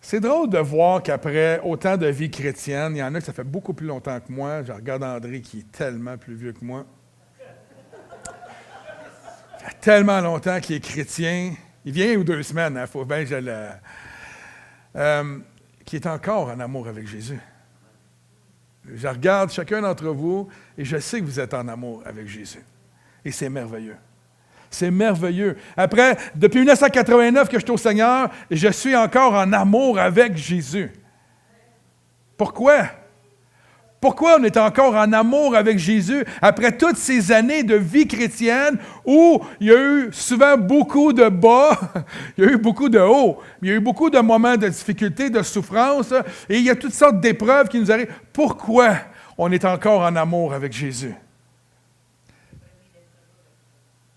C'est drôle de voir qu'après autant de vie chrétienne, il y en a que ça fait beaucoup plus longtemps que moi. Je regarde André qui est tellement plus vieux que moi. Ça fait tellement longtemps qu'il est chrétien. Il vient 1 ou 2 semaines, il faut bien que je le... qui est encore en amour avec Jésus. Je regarde chacun d'entre vous et je sais que vous êtes en amour avec Jésus. Et c'est merveilleux. C'est merveilleux. Après, depuis 1989 que je suis au Seigneur, je suis encore en amour avec Jésus. Pourquoi? Pourquoi on est encore en amour avec Jésus après toutes ces années de vie chrétienne où il y a eu souvent beaucoup de bas, il y a eu beaucoup de hauts, il y a eu beaucoup de moments de difficulté, de souffrance, et il y a toutes sortes d'épreuves qui nous arrivent. Pourquoi on est encore en amour avec Jésus?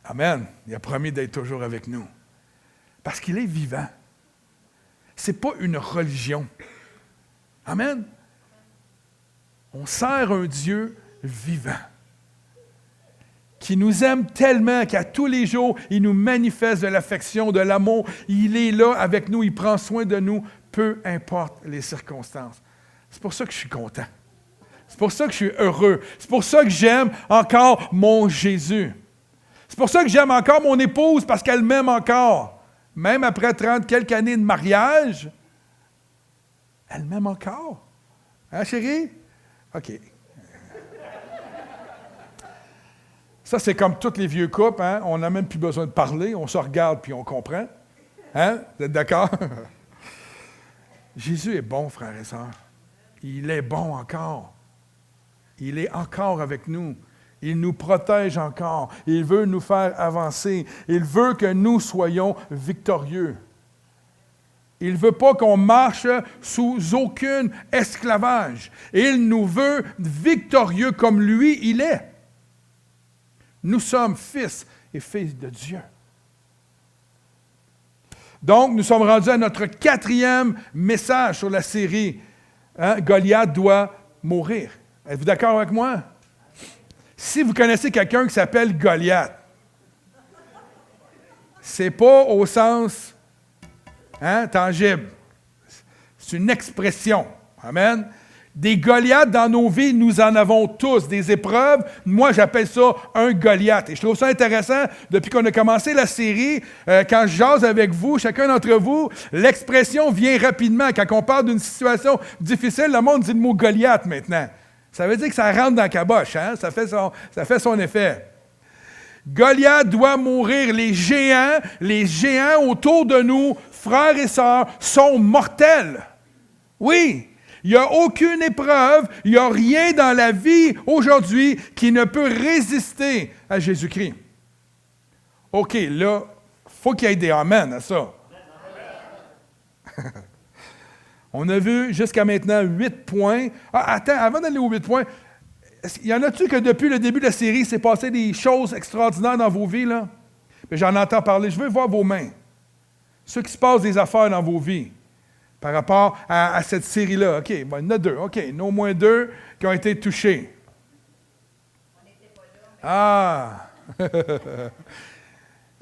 Amen. Il a promis d'être toujours avec nous. Parce qu'il est vivant. Ce n'est pas une religion. Amen. On sert un Dieu vivant, qui nous aime tellement qu'à tous les jours, il nous manifeste de l'affection, de l'amour. Il est là avec nous, il prend soin de nous, peu importe les circonstances. C'est pour ça que je suis content. C'est pour ça que je suis heureux. C'est pour ça que j'aime encore mon Jésus. C'est pour ça que j'aime encore mon épouse, parce qu'elle m'aime encore. Même après 30 quelques années de mariage, elle m'aime encore. Hein, chérie? OK. Ça, c'est comme tous les vieux couples, hein? On n'a même plus besoin de parler, on se regarde puis on comprend. Hein? Vous êtes d'accord? Jésus est bon, frères et sœurs. Il est bon encore. Il est encore avec nous. Il nous protège encore. Il veut nous faire avancer. Il veut que nous soyons victorieux. Il ne veut pas qu'on marche sous aucun esclavage. Il nous veut victorieux comme lui, il est. Nous sommes fils et filles de Dieu. Donc, nous sommes rendus à notre 4e message sur la série. Hein? Goliath doit mourir. Êtes-vous d'accord avec moi? Si vous connaissez quelqu'un qui s'appelle Goliath, c'est pas au sens tangible. C'est une expression. Amen. Des Goliaths dans nos vies, nous en avons tous. Des épreuves, moi j'appelle ça un Goliath. Et je trouve ça intéressant, depuis qu'on a commencé la série, quand je jase avec vous, chacun d'entre vous, l'expression vient rapidement. Quand on parle d'une situation difficile, le monde dit le mot Goliath maintenant. Ça veut dire que ça rentre dans la caboche, hein? Ça fait son effet. Goliath doit mourir. Les géants autour de nous, frères et sœurs, sont mortels. Oui, il n'y a aucune épreuve, il n'y a rien dans la vie aujourd'hui qui ne peut résister à Jésus-Christ. OK, là, il faut qu'il y ait des amen à ça. On a vu jusqu'à maintenant 8 points. Ah, attends, avant d'aller aux 8 points, y en a-tu que depuis le début de la série, s'est passé des choses extraordinaires dans vos vies, là? Mais j'en entends parler. Je veux voir vos mains. Ceux qui se passent des affaires dans vos vies par rapport à cette série-là. OK, bon, il y en a 2. OK, il y en a au moins 2 qui ont été touchés. On n'était pas là. Ah!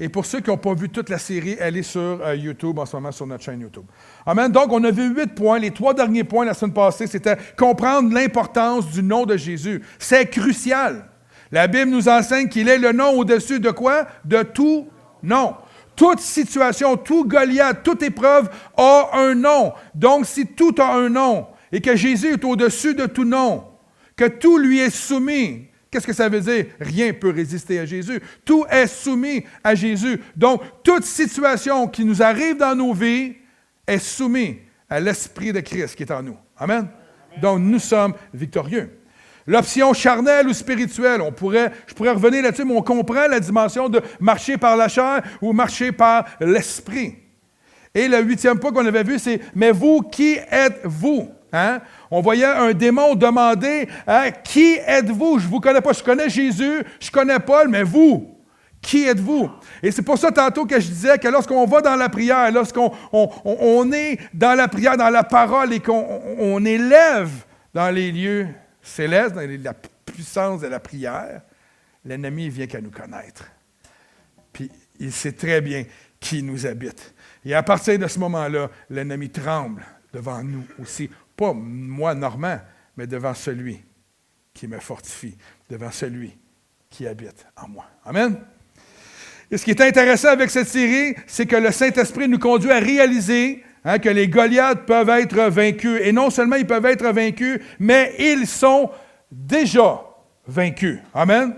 Et pour ceux qui n'ont pas vu toute la série, elle est sur YouTube, en ce moment, sur notre chaîne YouTube. Amen. Donc, on a vu 8 points. Les 3 derniers points la semaine passée, c'était comprendre l'importance du nom de Jésus. C'est crucial. La Bible nous enseigne qu'il est le nom au-dessus de quoi? De tout nom. Toute situation, tout Goliath, toute épreuve a un nom. Donc, si tout a un nom et que Jésus est au-dessus de tout nom, que tout lui est soumis, qu'est-ce que ça veut dire? Rien ne peut résister à Jésus. Tout est soumis à Jésus. Donc, toute situation qui nous arrive dans nos vies est soumise à l'Esprit de Christ qui est en nous. Amen? Donc, nous sommes victorieux. L'option charnelle ou spirituelle, je pourrais revenir là-dessus, mais on comprend la dimension de marcher par la chair ou marcher par l'Esprit. Et le 8e point qu'on avait vu, c'est « Mais vous, qui êtes-vous? » Hein? On voyait un démon demander hein, « Qui êtes-vous? Je ne vous connais pas. Je connais Jésus, je connais Paul, mais vous, qui êtes-vous? » Et c'est pour ça tantôt que je disais que lorsqu'on va dans la prière, lorsqu'on on est dans la prière, dans la parole et qu'on élève dans les lieux célestes, dans la puissance de la prière, l'ennemi vient qu'à nous connaître. Puis il sait très bien qui nous habite. Et à partir de ce moment-là, l'ennemi tremble devant nous aussi. Pas moi, Normand, mais devant celui qui me fortifie, devant celui qui habite en moi. Amen. Et ce qui est intéressant avec cette série, c'est que le Saint-Esprit nous conduit à réaliser que les Goliaths peuvent être vaincus. Et non seulement ils peuvent être vaincus, mais ils sont déjà vaincus. Amen.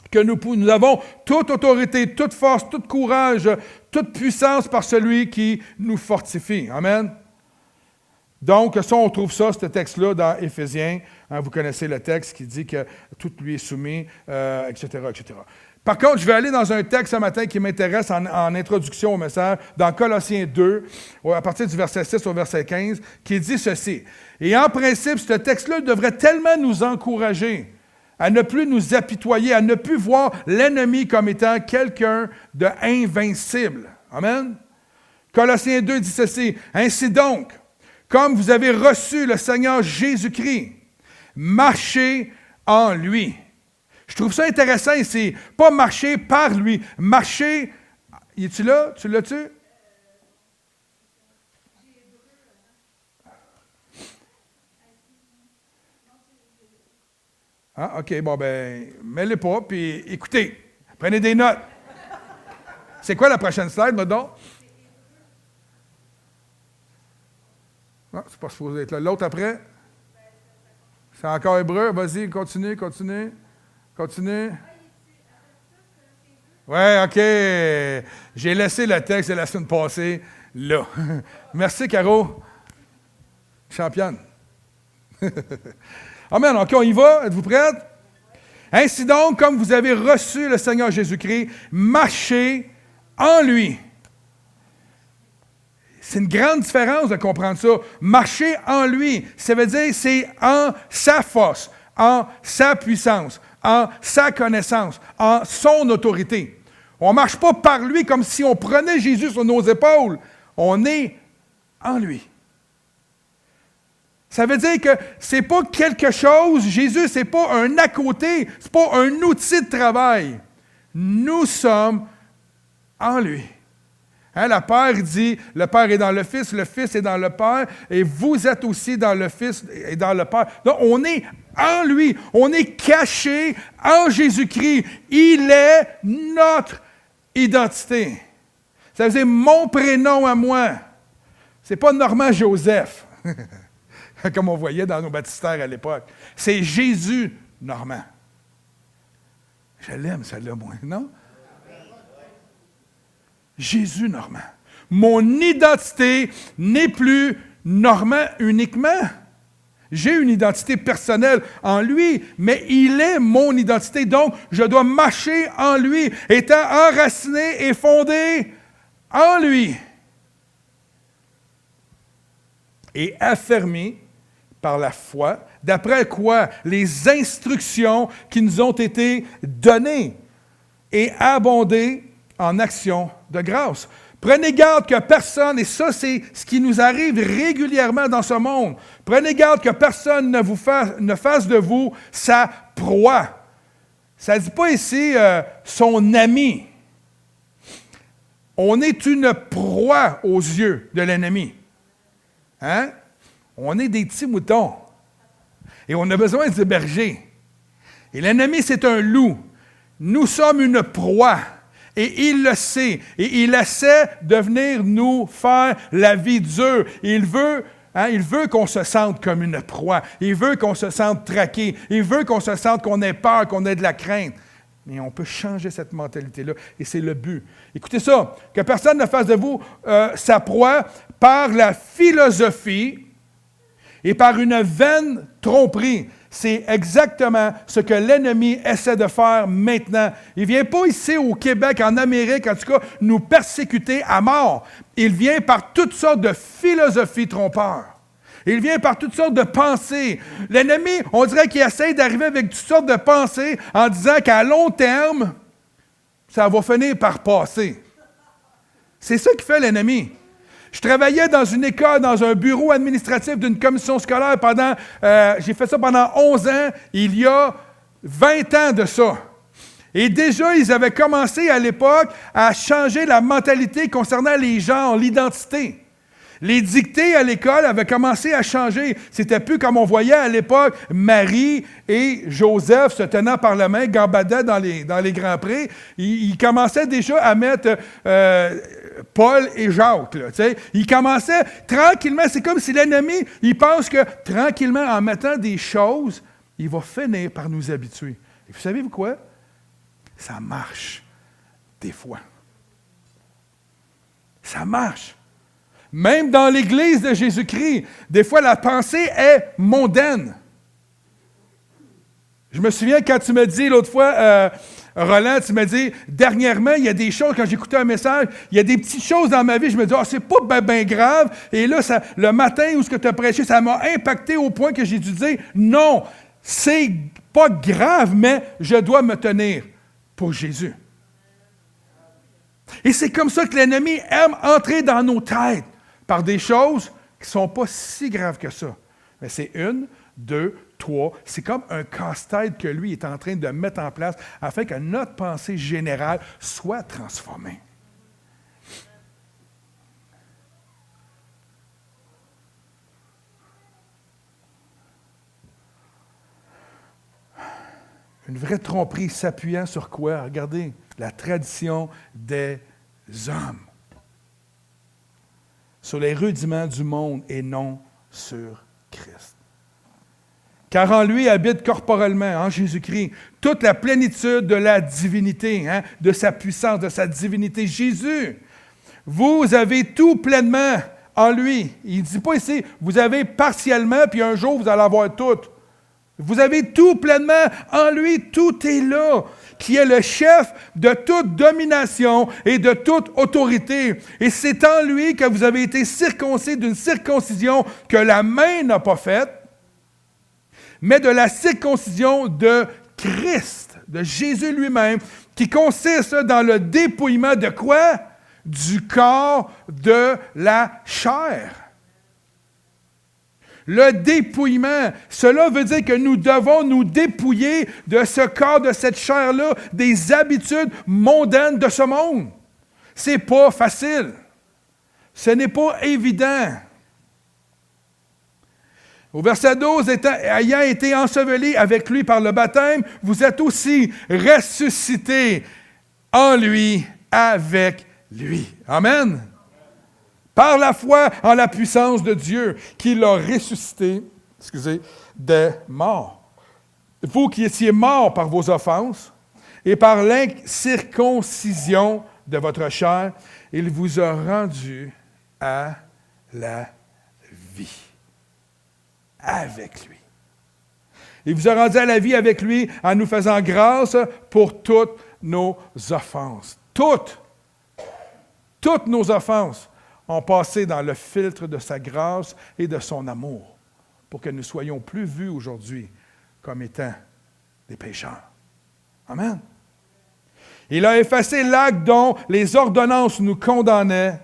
Que nous avons toute autorité, toute force, tout courage, toute puissance par celui qui nous fortifie. Amen. Donc, ça, on trouve ça, ce texte-là, dans Éphésiens. Vous connaissez le texte qui dit que tout lui est soumis, etc., etc. Par contre, je vais aller dans un texte ce matin qui m'intéresse en introduction au message, dans Colossiens 2, à partir du verset 6 au verset 15, qui dit ceci. Et en principe, ce texte-là devrait tellement nous encourager à ne plus nous apitoyer, à ne plus voir l'ennemi comme étant quelqu'un d'invincible. Amen. Colossiens 2 dit ceci. Ainsi donc, comme vous avez reçu le Seigneur Jésus-Christ, marchez en lui. Je trouve ça intéressant ici. Pas marcher par lui, marcher. Es-tu là? Tu l'as-tu? Ah, OK, bon, ben, mets-les pas, puis écoutez, prenez des notes. C'est quoi la prochaine slide, donc? Non, c'est pas supposé être là. L'autre après? C'est encore hébreu. Vas-y, continue. Oui, OK. J'ai laissé le texte de la semaine passée là. Merci, Caro. Championne. Amen. OK, on y va. Êtes-vous prêtes? Ainsi donc, comme vous avez reçu le Seigneur Jésus-Christ, marchez en lui. C'est une grande différence de comprendre ça. Marcher en lui, ça veut dire c'est en sa force, en sa puissance, en sa connaissance, en son autorité. On ne marche pas par lui comme si on prenait Jésus sur nos épaules. On est en lui. Ça veut dire que ce n'est pas quelque chose, Jésus, ce n'est pas un à côté, ce n'est pas un outil de travail. Nous sommes en lui. Hein, le Père dit, le Père est dans le Fils est dans le Père, et vous êtes aussi dans le Fils et dans le Père. Donc, on est en lui, on est caché en Jésus-Christ. Il est notre identité. Ça veut dire mon prénom à moi. Ce n'est pas Normand Joseph, comme on voyait dans nos baptistères à l'époque. C'est Jésus Normand. Je l'aime, celle-là, moi, non? Jésus Normand. Mon identité n'est plus Normand uniquement. J'ai une identité personnelle en lui, mais il est mon identité. Donc, je dois marcher en lui, étant enraciné et fondé en lui. Et affermi par la foi, d'après quoi les instructions qui nous ont été données et abondées en action de grâce. Prenez garde que personne, et ça c'est ce qui nous arrive régulièrement dans ce monde, prenez garde que personne ne fasse de vous sa proie. Ça ne dit pas ici son ami. On est une proie aux yeux de l'ennemi. Hein? On est des petits moutons. Et on a besoin de bergers. Et l'ennemi, c'est un loup. Nous sommes une proie. Et il le sait. Et il essaie de venir nous faire la vie dure. Il veut qu'on se sente comme une proie. Il veut qu'on se sente traqué. Il veut qu'on se sente qu'on ait peur, qu'on ait de la crainte. Mais on peut changer cette mentalité-là. Et c'est le but. Écoutez ça. Que personne ne fasse de vous sa proie par la philosophie et par une vaine tromperie. C'est exactement ce que l'ennemi essaie de faire maintenant. Il ne vient pas ici au Québec, en Amérique, en tout cas, nous persécuter à mort. Il vient par toutes sortes de philosophies trompeurs. Il vient par toutes sortes de pensées. L'ennemi, on dirait qu'il essaie d'arriver avec toutes sortes de pensées en disant qu'à long terme, ça va finir par passer. C'est ça qui fait l'ennemi. Je travaillais dans une école, dans un bureau administratif d'une commission scolaire j'ai fait ça pendant 11 ans, il y a 20 ans de ça. Et déjà, ils avaient commencé à l'époque à changer la mentalité concernant les genres, l'identité. Les dictées à l'école avaient commencé à changer. C'était plus comme on voyait à l'époque, Marie et Joseph se tenant par la main, gambadaient dans les grands prés. Ils commençaient déjà à mettre Paul et Jacques. Là, ils commençaient tranquillement. C'est comme si l'ennemi, il pense que tranquillement, en mettant des choses, il va finir par nous habituer. Et vous savez quoi? Ça marche des fois. Ça marche. Même dans l'Église de Jésus-Christ, des fois, la pensée est mondaine. Je me souviens quand tu m'as dit l'autre fois, Roland, tu m'as dit, dernièrement, il y a des choses, quand j'écoutais un message, il y a des petites choses dans ma vie, je me dis, c'est pas bien grave. Et là, le matin où ce que tu as prêché, ça m'a impacté au point que j'ai dû dire, non, c'est pas grave, mais je dois me tenir pour Jésus. Et c'est comme ça que l'ennemi aime entrer dans nos têtes par des choses qui ne sont pas si graves que ça. Mais c'est 1, 2, 3. C'est comme un casse-tête que lui est en train de mettre en place afin que notre pensée générale soit transformée. Une vraie tromperie s'appuyant sur quoi? Regardez, la tradition des hommes. Sur les rudiments du monde et non sur Christ. Car en lui habite corporellement, en Jésus-Christ, toute la plénitude de la divinité, de sa puissance, de sa divinité. Jésus, vous avez tout pleinement en lui. Il ne dit pas ici, vous avez partiellement, puis un jour vous allez avoir tout. Vous avez tout pleinement en lui, tout est là, qui est le chef de toute domination et de toute autorité. Et c'est en lui que vous avez été circoncis d'une circoncision que la main n'a pas faite, mais de la circoncision de Christ, de Jésus lui-même, qui consiste dans le dépouillement de quoi? Du corps de la chair. Le dépouillement, cela veut dire que nous devons nous dépouiller de ce corps, de cette chair-là, des habitudes mondaines de ce monde. C'est pas facile. Ce n'est pas évident. Au verset 12, ayant été ensevelis avec lui par le baptême, vous êtes aussi ressuscités en lui, avec lui. Amen. Par la foi en la puissance de Dieu, qui l'a ressuscité, des morts. Vous qui étiez morts par vos offenses et par l'incirconcision de votre chair, il vous a rendu à la vie. Avec lui. Il vous a rendu à la vie avec lui en nous faisant grâce pour toutes nos offenses. Toutes nos offenses ont passé dans le filtre de sa grâce et de son amour pour que nous soyons plus vus aujourd'hui comme étant des pécheurs. Amen. Il a effacé l'acte dont les ordonnances nous condamnaient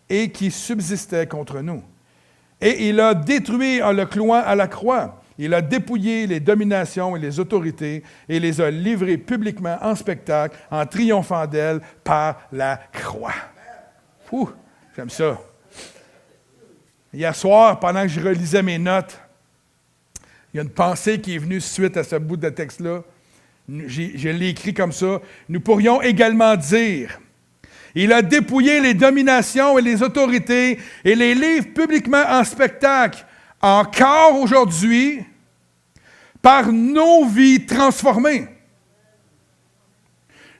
et qui subsistait contre nous. Et il a détruit en le clouant à la croix. Il a dépouillé les dominations et les autorités et les a livrées publiquement en spectacle en triomphant d'elles par la croix. Ouh, j'aime ça. Hier soir, pendant que je relisais mes notes, il y a une pensée qui est venue suite à ce bout de texte-là. Je l'ai écrit comme ça. Nous pourrions également dire... Il a dépouillé les dominations et les autorités et les livre publiquement en spectacle, encore aujourd'hui, par nos vies transformées.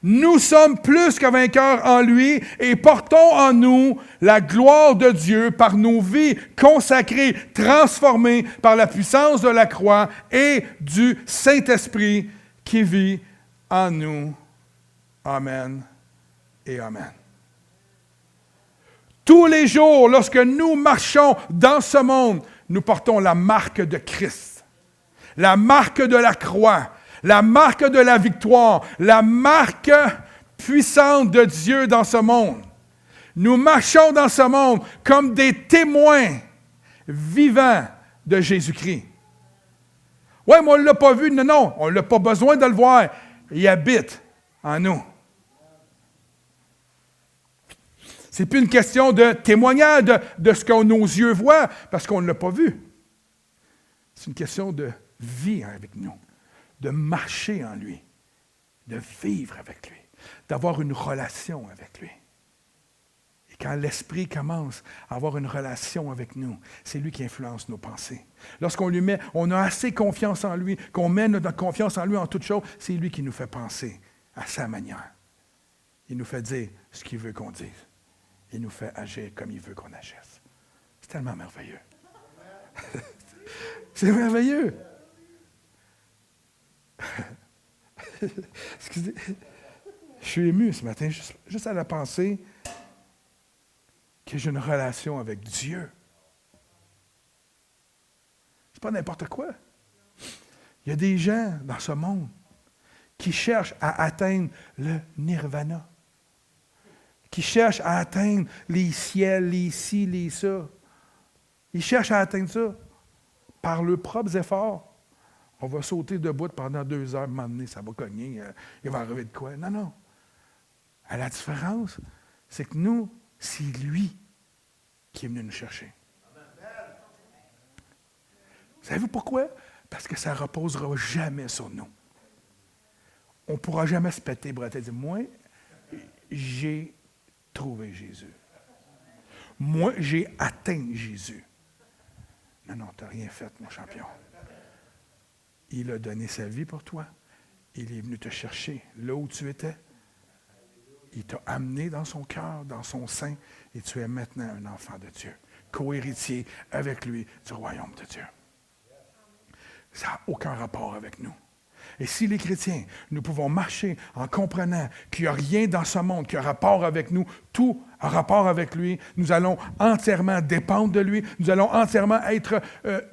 Nous sommes plus que vainqueurs en lui et portons en nous la gloire de Dieu par nos vies consacrées, transformées par la puissance de la croix et du Saint-Esprit qui vit en nous. Amen et amen. Tous les jours, lorsque nous marchons dans ce monde, nous portons la marque de Christ, la marque de la croix, la marque de la victoire, la marque puissante de Dieu dans ce monde. Nous marchons dans ce monde comme des témoins vivants de Jésus-Christ. Oui, mais on ne l'a pas vu. Non, on n'a pas besoin de le voir. Il habite en nous. C'est plus une question de témoignage de ce que nos yeux voient, parce qu'on ne l'a pas vu. C'est une question de vie avec nous, de marcher en lui, de vivre avec lui, d'avoir une relation avec lui. Et quand l'Esprit commence à avoir une relation avec nous, c'est lui qui influence nos pensées. Lorsqu'on lui met, on a assez confiance en lui, qu'on met notre confiance en lui en toutes choses, c'est lui qui nous fait penser à sa manière. Il nous fait dire ce qu'il veut qu'on dise. Il nous fait agir comme il veut qu'on agisse. C'est tellement merveilleux. C'est merveilleux. Excusez. Je suis ému ce matin, juste à la pensée que j'ai une relation avec Dieu. C'est pas n'importe quoi. Il y a des gens dans ce monde qui cherchent à atteindre le nirvana, qui cherchent à atteindre les ciels, les ci, les ça. Ils cherchent à atteindre ça par leurs propres efforts. On va sauter debout pendant 2 heures, à un moment donné, ça va cogner, il va arriver de quoi? Non, non. À la différence, c'est que nous, c'est lui qui est venu nous chercher. Savez-vous pourquoi? Parce que ça ne reposera jamais sur nous. On ne pourra jamais se péter, bretter et dire, moi, j'ai trouvé Jésus. Moi, j'ai atteint Jésus. Non, non, tu n'as rien fait, mon champion. Il a donné sa vie pour toi. Il est venu te chercher là où tu étais. Il t'a amené dans son cœur, dans son sein, et tu es maintenant un enfant de Dieu, co-héritier avec lui du royaume de Dieu. Ça n'a aucun rapport avec nous. Et si les chrétiens, nous pouvons marcher en comprenant qu'il n'y a rien dans ce monde qui a rapport avec nous, tout a rapport avec lui, nous allons entièrement dépendre de lui, nous allons entièrement être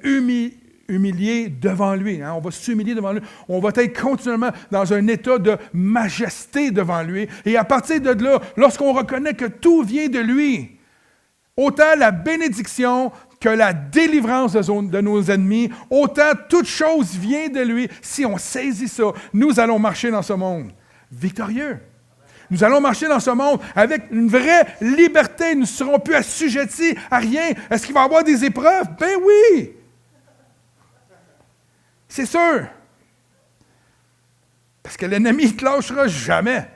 humiliés devant lui. Hein? On va s'humilier devant lui. On va être continuellement dans un état de majesté devant lui. Et à partir de là, lorsqu'on reconnaît que tout vient de lui, autant la bénédiction que la délivrance de nos ennemis, autant toute chose vient de lui. Si on saisit ça, nous allons marcher dans ce monde victorieux. Nous allons marcher dans ce monde avec une vraie liberté. Nous ne serons plus assujettis à rien. Est-ce qu'il va y avoir des épreuves? Ben oui! C'est sûr. Parce que l'ennemi ne te lâchera jamais.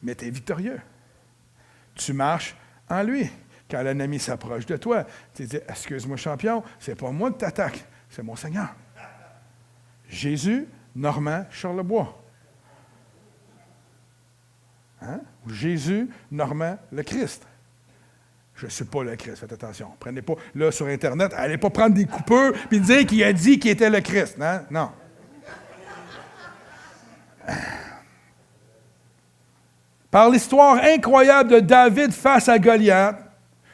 Mais tu es victorieux. Tu marches en lui. Quand l'ennemi s'approche de toi, tu dis, excuse-moi champion, c'est pas moi qui t'attaque, c'est mon Seigneur. Jésus, Normand, Charlebois. Hein? Jésus, Normand, le Christ. Je ne suis pas le Christ, faites attention. Prenez pas, là, sur Internet, allez pas prendre des coupeurs et dire qu'il a dit qu'il était le Christ. Hein? Non. Par l'histoire incroyable de David face à Goliath,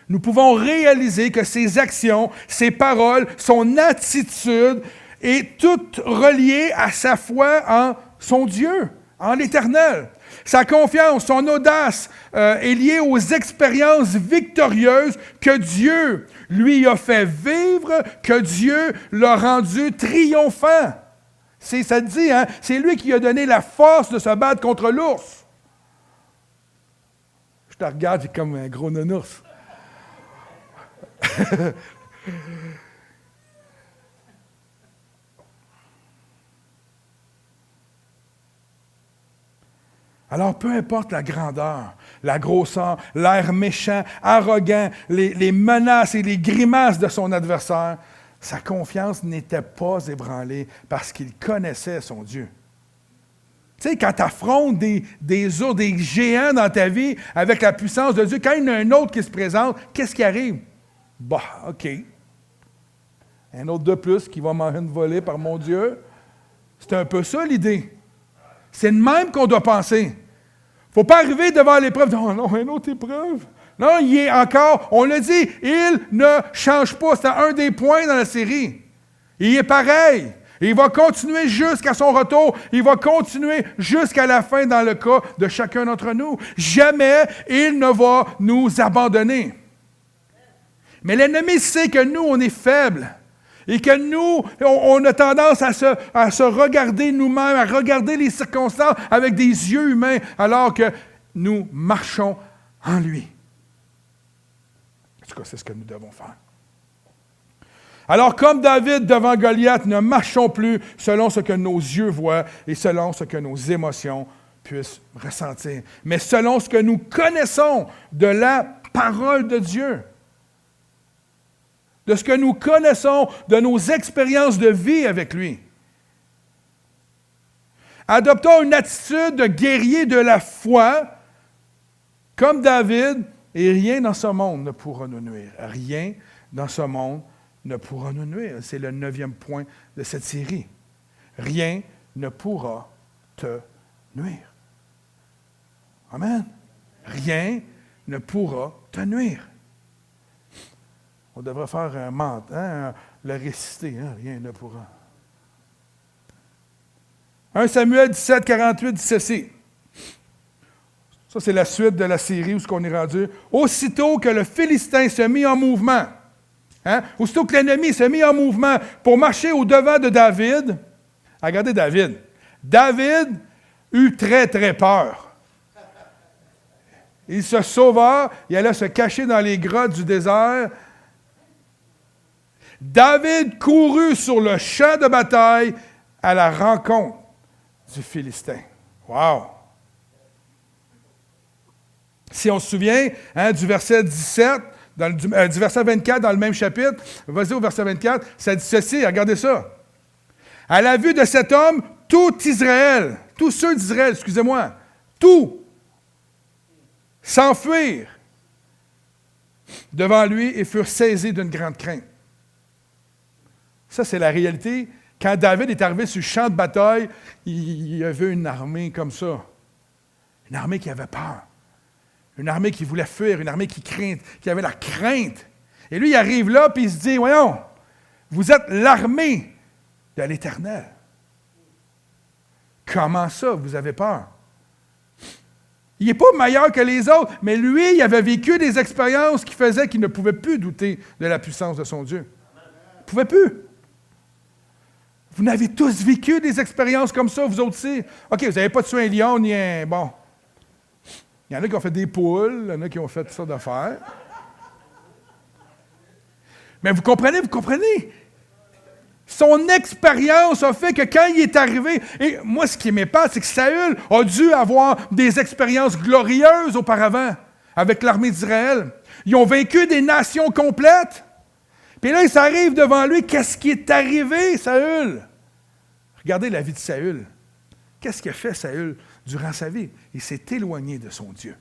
nous pouvons réaliser que ses actions, ses paroles, son attitude est toute reliée à sa foi en son Dieu, en l'Éternel. Sa confiance, son audace est liée aux expériences victorieuses que Dieu lui a fait vivre, que Dieu l'a rendu triomphant. Ça le dit, hein? C'est lui qui a donné la force de se battre contre l'ours. Je te regarde, j'ai comme un gros nounours. Alors, peu importe la grandeur, la grosseur, l'air méchant, arrogant, les menaces et les grimaces de son adversaire, sa confiance n'était pas ébranlée parce qu'il connaissait son Dieu. Tu sais, quand tu affrontes des géants dans ta vie avec la puissance de Dieu, quand il y en a un autre qui se présente, qu'est-ce qui arrive? Bah, OK. Un autre de plus qui va manger une volée par mon Dieu. C'est un peu ça l'idée. C'est de même qu'on doit penser. Il ne faut pas arriver devant l'épreuve. Non, non, une autre épreuve. Non, il est encore, on l'a dit, il ne change pas. C'est un des points dans la série. Il est pareil. Il va continuer jusqu'à son retour. Il va continuer jusqu'à la fin dans le cas de chacun d'entre nous. Jamais il ne va nous abandonner. Mais l'ennemi sait que nous, on est faibles. Et que nous, on a tendance à se regarder nous-mêmes, à regarder les circonstances avec des yeux humains, alors que nous marchons en lui. tout cas, c'est ce que nous devons faire. Alors, comme David devant Goliath, ne marchons plus selon ce que nos yeux voient et selon ce que nos émotions puissent ressentir, mais selon ce que nous connaissons de la parole de Dieu, de ce que nous connaissons de nos expériences de vie avec lui. Adoptons une attitude de guerrier de la foi, comme David, et rien dans ce monde ne pourra nous nuire. Rien dans ce monde ne pourra nous nuire. C'est le 9e point de cette série. Rien ne pourra te nuire. Amen. Rien ne pourra te nuire. On devrait faire un mental, le réciter, rien ne pourra. 1 Samuel 17, 48 dit ceci. Ça, c'est la suite de la série où on est rendu. Aussitôt que le Philistin se mit en mouvement, aussitôt que l'ennemi se mit en mouvement pour marcher au-devant de David, regardez David. David eut très, très peur. Il se sauva, il allait se cacher dans les grottes du désert. David courut sur le champ de bataille à la rencontre du Philistin. Wow! Si on se souvient du verset 17, du verset 24 dans le même chapitre, vas-y au verset 24, ça dit ceci, regardez ça. À la vue de cet homme, tout Israël, tous ceux d'Israël, excusez-moi, tout, s'enfuirent devant lui et furent saisis d'une grande crainte. Ça, c'est la réalité. Quand David est arrivé sur le champ de bataille, il a vu une armée comme ça. Une armée qui avait peur. Une armée qui voulait fuir, une armée qui avait la crainte. Et lui, il arrive là, puis il se dit, voyons, vous êtes l'armée de l'Éternel. Comment ça, vous avez peur? Il n'est pas meilleur que les autres, mais lui, il avait vécu des expériences qui faisaient qu'il ne pouvait plus douter de la puissance de son Dieu. Il ne pouvait plus. Vous n'avez tous vécu des expériences comme ça, vous autres aussi. OK, vous n'avez pas tué un lion ni un... Bon. Il y en a qui ont fait des poules, il y en a qui ont fait toutes sortes d'affaires. Mais vous comprenez? Son expérience a fait que quand il est arrivé, et moi ce qui m'épate, c'est que Saül a dû avoir des expériences glorieuses auparavant avec l'armée d'Israël. Ils ont vaincu des nations complètes. Puis là, il s'arrive devant lui, qu'est-ce qui est arrivé, Saül? Regardez la vie de Saül. Qu'est-ce qu'a fait Saül durant sa vie? Il s'est éloigné de son Dieu.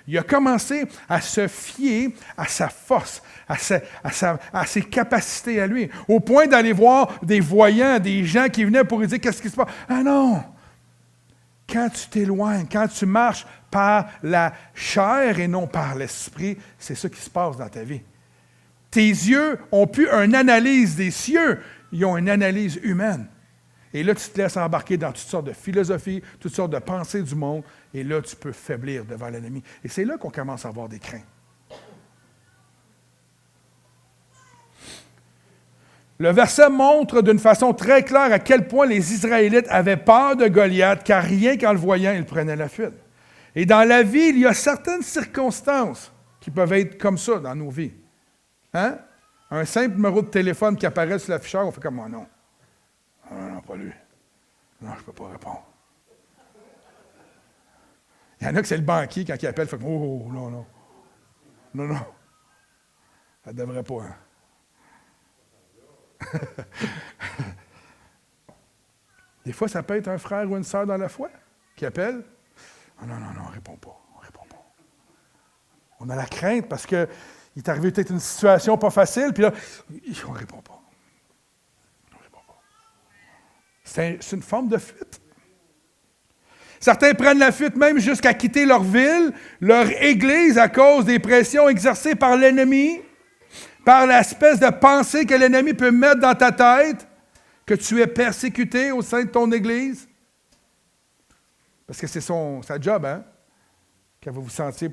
Il a commencé à se fier à sa force, à ses capacités à lui, au point d'aller voir des voyants, des gens qui venaient pour lui dire qu'est-ce qui se passe. Ah non! Quand tu t'éloignes, quand tu marches par la chair et non par l'esprit, c'est ça qui se passe dans ta vie. Tes yeux ont plus une analyse des cieux, ils ont une analyse humaine. Et là, tu te laisses embarquer dans toutes sortes de philosophies, toutes sortes de pensées du monde, et là, tu peux faiblir devant l'ennemi. Et c'est là qu'on commence à avoir des craintes. Le verset montre d'une façon très claire à quel point les Israélites avaient peur de Goliath, car rien qu'en le voyant, ils prenaient la fuite. Et dans la vie, il y a certaines circonstances qui peuvent être comme ça dans nos vies. Un simple numéro de téléphone qui apparaît sur l'afficheur, on fait comme moi, non. Non, pas lui. Non, je ne peux pas répondre. Il y en a que c'est le banquier, quand il appelle, il fait oh, non, non. Non, non. Ça ne devrait pas, Des fois, ça peut être un frère ou une sœur dans la foi qui appelle. Oh, non, on ne répond pas. On a la crainte parce qu'il est arrivé peut-être une situation pas facile, puis là, on ne répond pas. C'est une forme de fuite. Certains prennent la fuite même jusqu'à quitter leur ville, leur église à cause des pressions exercées par l'ennemi, par l'espèce de pensée que l'ennemi peut mettre dans ta tête, que tu es persécuté au sein de ton église. Parce que c'est sa job, quand vous vous sentiez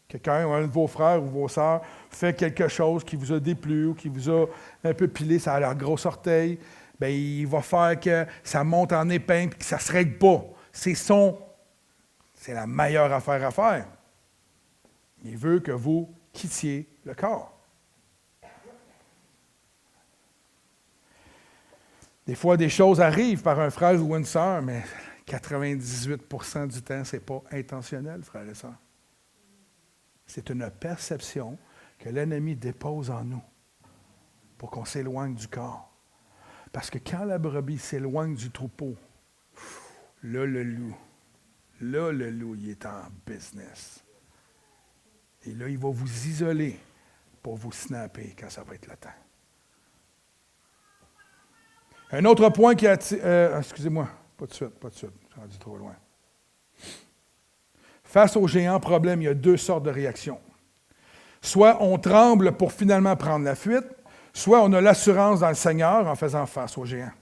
quelqu'un, un de vos frères ou vos sœurs, fait quelque chose qui vous a déplu ou qui vous a un peu pilé, ça a leur gros orteil. Bien, il va faire que ça monte en épingle et que ça ne se règle pas. C'est la meilleure affaire à faire. Il veut que vous quittiez le corps. Des fois, des choses arrivent par un frère ou une sœur, mais 98% du temps, ce n'est pas intentionnel, frères et sœurs. C'est une perception que l'ennemi dépose en nous pour qu'on s'éloigne du corps. Parce que quand la brebis s'éloigne du troupeau, là, le loup, il est en business. Et là, il va vous isoler pour vous snapper quand ça va être le temps. Un autre point qui a... excusez-moi, pas de suite, je suis rendu trop loin. Face aux géants problèmes, il y a deux sortes de réactions. Soit on tremble pour finalement prendre la fuite, soit on a l'assurance dans le Seigneur en faisant face aux géants.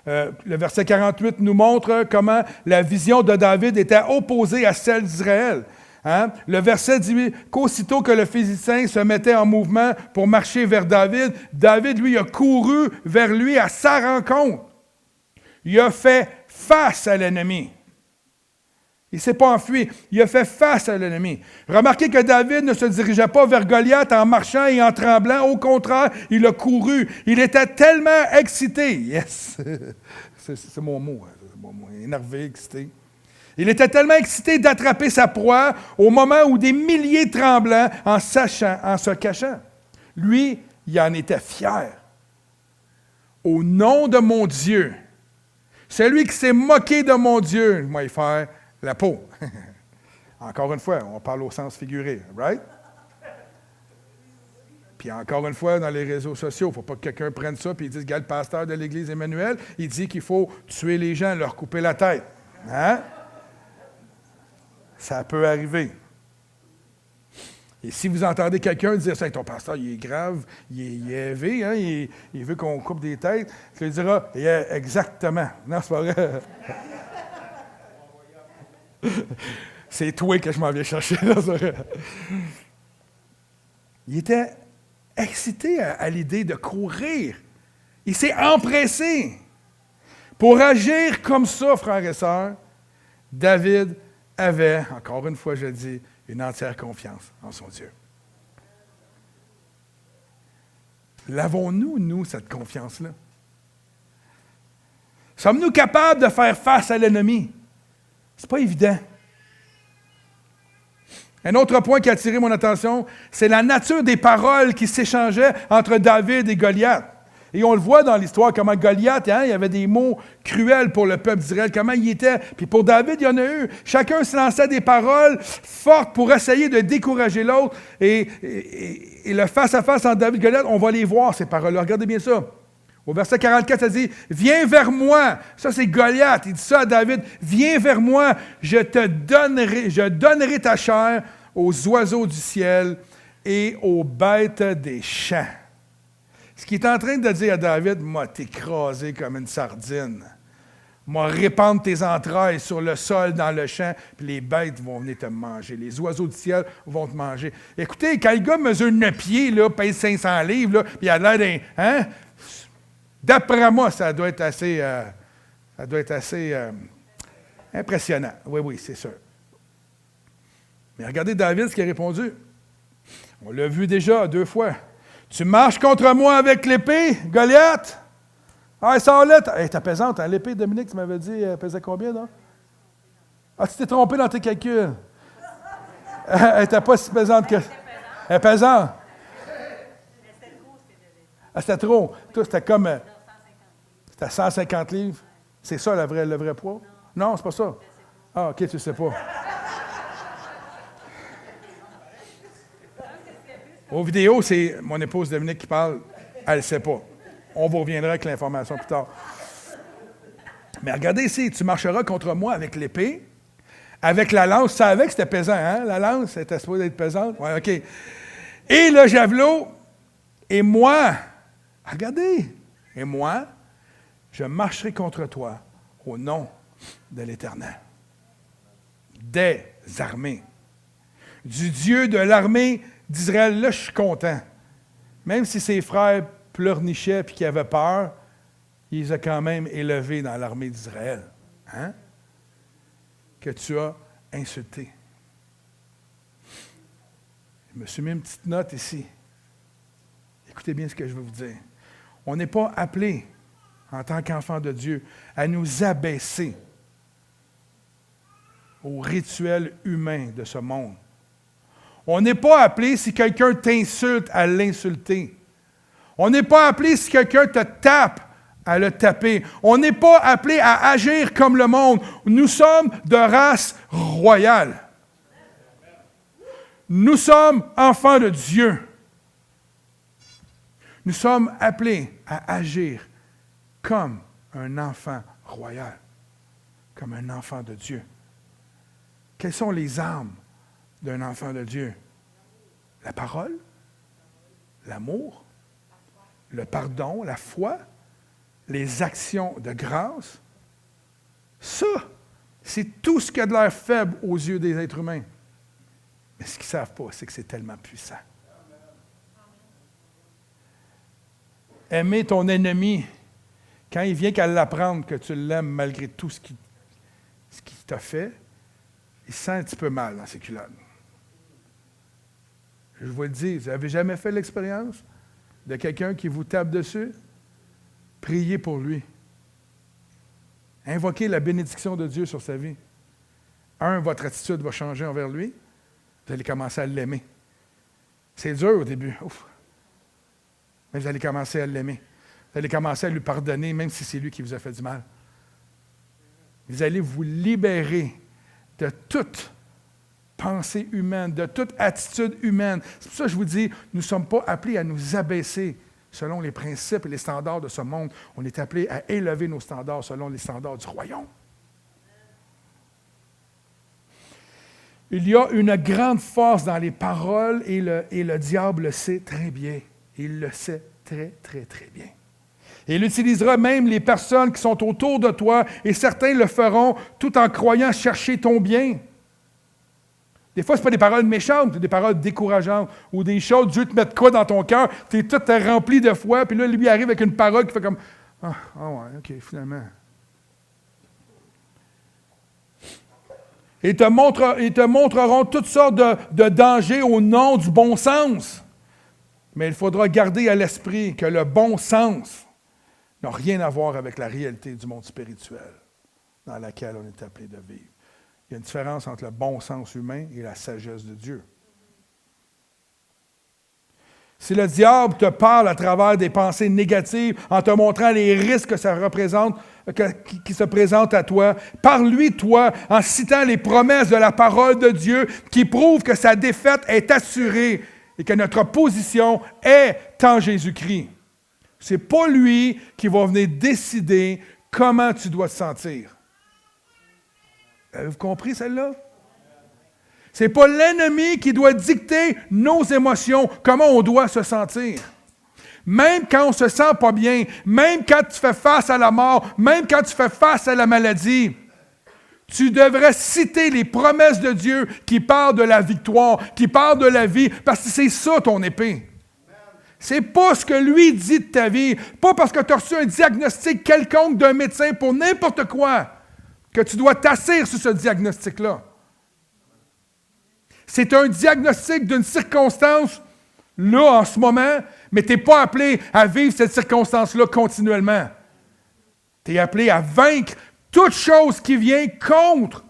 Le verset 48 nous montre comment la vision de David était opposée à celle d'Israël. Hein? Le verset dit qu'aussitôt que le Philistin se mettait en mouvement pour marcher vers David, David, lui, a couru vers lui à sa rencontre. Il a fait face à l'ennemi. Il ne s'est pas enfui, il a fait face à l'ennemi. Remarquez que David ne se dirigeait pas vers Goliath en marchant et en tremblant. Au contraire, il a couru. Il était tellement excité. Yes! C'est mon mot. Énervé, excité. Il était tellement excité d'attraper sa proie au moment où des milliers tremblaient en se cachant. Lui, il en était fier. Au nom de mon Dieu, celui qui s'est moqué de mon Dieu, moi, il fait la peau. Encore une fois, on parle au sens figuré, right? Puis encore une fois, dans les réseaux sociaux, il ne faut pas que quelqu'un prenne ça et dise, regarde, le pasteur de l'Église Emmanuel, il dit qu'il faut tuer les gens, leur couper la tête. Hein? Ça peut arriver. Et si vous entendez quelqu'un dire ça, ton pasteur, il est grave, il est élevé, hein, il veut qu'on coupe des têtes, il dira, yeah, exactement. Non, c'est pas vrai. C'est toi que je m'en viens chercher. Là, il était excité à l'idée de courir. Il s'est empressé. Pour agir comme ça, frères et sœurs, David avait, encore une fois je le dis, une entière confiance en son Dieu. L'avons-nous, nous, cette confiance-là? Sommes-nous capables de faire face à l'ennemi? Ce n'est pas évident. Un autre point qui a attiré mon attention, c'est la nature des paroles qui s'échangeaient entre David et Goliath. Et on le voit dans l'histoire, comment Goliath, hein, il y avait des mots cruels pour le peuple d'Israël, comment il était. Puis pour David, il y en a eu. Chacun se lançait des paroles fortes pour essayer de décourager l'autre. Et le face-à-face entre David et Goliath, on va les voir, ces paroles-là. Regardez bien ça. Au verset 44, ça dit « Viens vers moi ». Ça, c'est Goliath. Il dit ça à David. « Viens vers moi, je donnerai ta chair aux oiseaux du ciel et aux bêtes des champs. » Ce qu'il est en train de dire à David, « Moi, t'écraser comme une sardine. Moi, répandre tes entrailles sur le sol dans le champ, puis les bêtes vont venir te manger. Les oiseaux du ciel vont te manger. » Écoutez, quand le gars mesure 9 pieds, là, pèse 500 livres, là, puis il a l'air d'un... Hein? D'après moi, ça doit être assez impressionnant. Oui, c'est sûr. Mais regardez David, ce qu'il a répondu. On l'a vu déjà 2 fois. Tu marches contre moi avec l'épée, Goliath? Ah, ça là. Hey, t'es pesante, hein? L'épée, Dominique, tu m'avais dit, elle pesait combien, non? Ah, tu t'es trompé dans tes calculs. Elle n'était pas si pesante que... Elle est pesante. Ah, c'était trop. Toi, c'était comme... C'était 150 livres. C'est ça le vrai poids? Non, c'est pas ça. Ah, OK, tu ne sais pas. Aux vidéos, c'est mon épouse Dominique qui parle. Elle ne sait pas. On vous reviendra avec l'information plus tard. Mais regardez ici, tu marcheras contre moi avec l'épée, avec la lance. Tu savais que c'était pesant, hein? La lance, c'était supposé être pesante. Oui, OK. Et le javelot, et moi, regardez, et moi, je marcherai contre toi au nom de l'Éternel. Des armées. Du Dieu de l'armée d'Israël. Là, je suis content. Même si ses frères pleurnichaient et qu'ils avaient peur, il les a quand même élevés dans l'armée d'Israël. Hein? Que tu as insulté. Je me suis mis une petite note ici. Écoutez bien ce que je vais vous dire. On n'est pas appelé, en tant qu'enfant de Dieu, à nous abaisser au rituel humain de ce monde. On n'est pas appelé, si quelqu'un t'insulte, à l'insulter. On n'est pas appelé, si quelqu'un te tape, à le taper. On n'est pas appelé à agir comme le monde. Nous sommes de race royale. Nous sommes enfants de Dieu. Nous sommes appelés à agir comme un enfant royal, comme un enfant de Dieu. Quelles sont les armes d'un enfant de Dieu? La parole, l'amour, le pardon, la foi, les actions de grâce. Ça, c'est tout ce qui a de l'air faible aux yeux des êtres humains. Mais ce qu'ils ne savent pas, c'est que c'est tellement puissant. Aimer ton ennemi, quand il vient qu'à l'apprendre que tu l'aimes malgré tout ce qu'il t'a fait, il se sent un petit peu mal dans ses culottes. Je vous le dis, vous n'avez jamais fait l'expérience de quelqu'un qui vous tape dessus? Priez pour lui. Invoquez la bénédiction de Dieu sur sa vie. Votre attitude va changer envers lui. Vous allez commencer à l'aimer. C'est dur au début. Ouf. Mais vous allez commencer à l'aimer. Vous allez commencer à lui pardonner, même si c'est lui qui vous a fait du mal. Vous allez vous libérer de toute pensée humaine, de toute attitude humaine. C'est pour ça que je vous dis, nous ne sommes pas appelés à nous abaisser selon les principes et les standards de ce monde. On est appelés à élever nos standards selon les standards du royaume. Il y a une grande force dans les paroles et le diable le sait très bien. Il le sait très, très, très bien. Et il utilisera même les personnes qui sont autour de toi, et certains le feront tout en croyant chercher ton bien. Des fois, ce n'est pas des paroles méchantes, c'est des paroles décourageantes, ou des choses, Dieu te met de quoi dans ton cœur, tu es tout rempli de foi, puis là, lui arrive avec une parole qui fait comme « Ah ouais, OK, finalement. » Ils te montreront toutes sortes de dangers au nom du bon sens. Mais il faudra garder à l'esprit que le bon sens n'a rien à voir avec la réalité du monde spirituel dans laquelle on est appelé de vivre. Il y a une différence entre le bon sens humain et la sagesse de Dieu. Si le diable te parle à travers des pensées négatives, en te montrant les risques que ça représente, qui se présentent à toi, parle-lui, toi, en citant les promesses de la parole de Dieu qui prouvent que sa défaite est assurée et que notre position est en Jésus-Christ. Ce n'est pas lui qui va venir décider comment tu dois te sentir. Avez-vous compris celle-là? Ce n'est pas l'ennemi qui doit dicter nos émotions, comment on doit se sentir. Même quand on ne se sent pas bien, même quand tu fais face à la mort, même quand tu fais face à la maladie, tu devrais citer les promesses de Dieu qui parlent de la victoire, qui parlent de la vie, parce que c'est ça ton épée. C'est pas ce que lui dit de ta vie, pas parce que tu as reçu un diagnostic quelconque d'un médecin pour n'importe quoi, que tu dois t'asseoir sur ce diagnostic-là. C'est un diagnostic d'une circonstance, là, en ce moment, mais tu n'es pas appelé à vivre cette circonstance-là continuellement. Tu es appelé à vaincre toute chose qui vient contre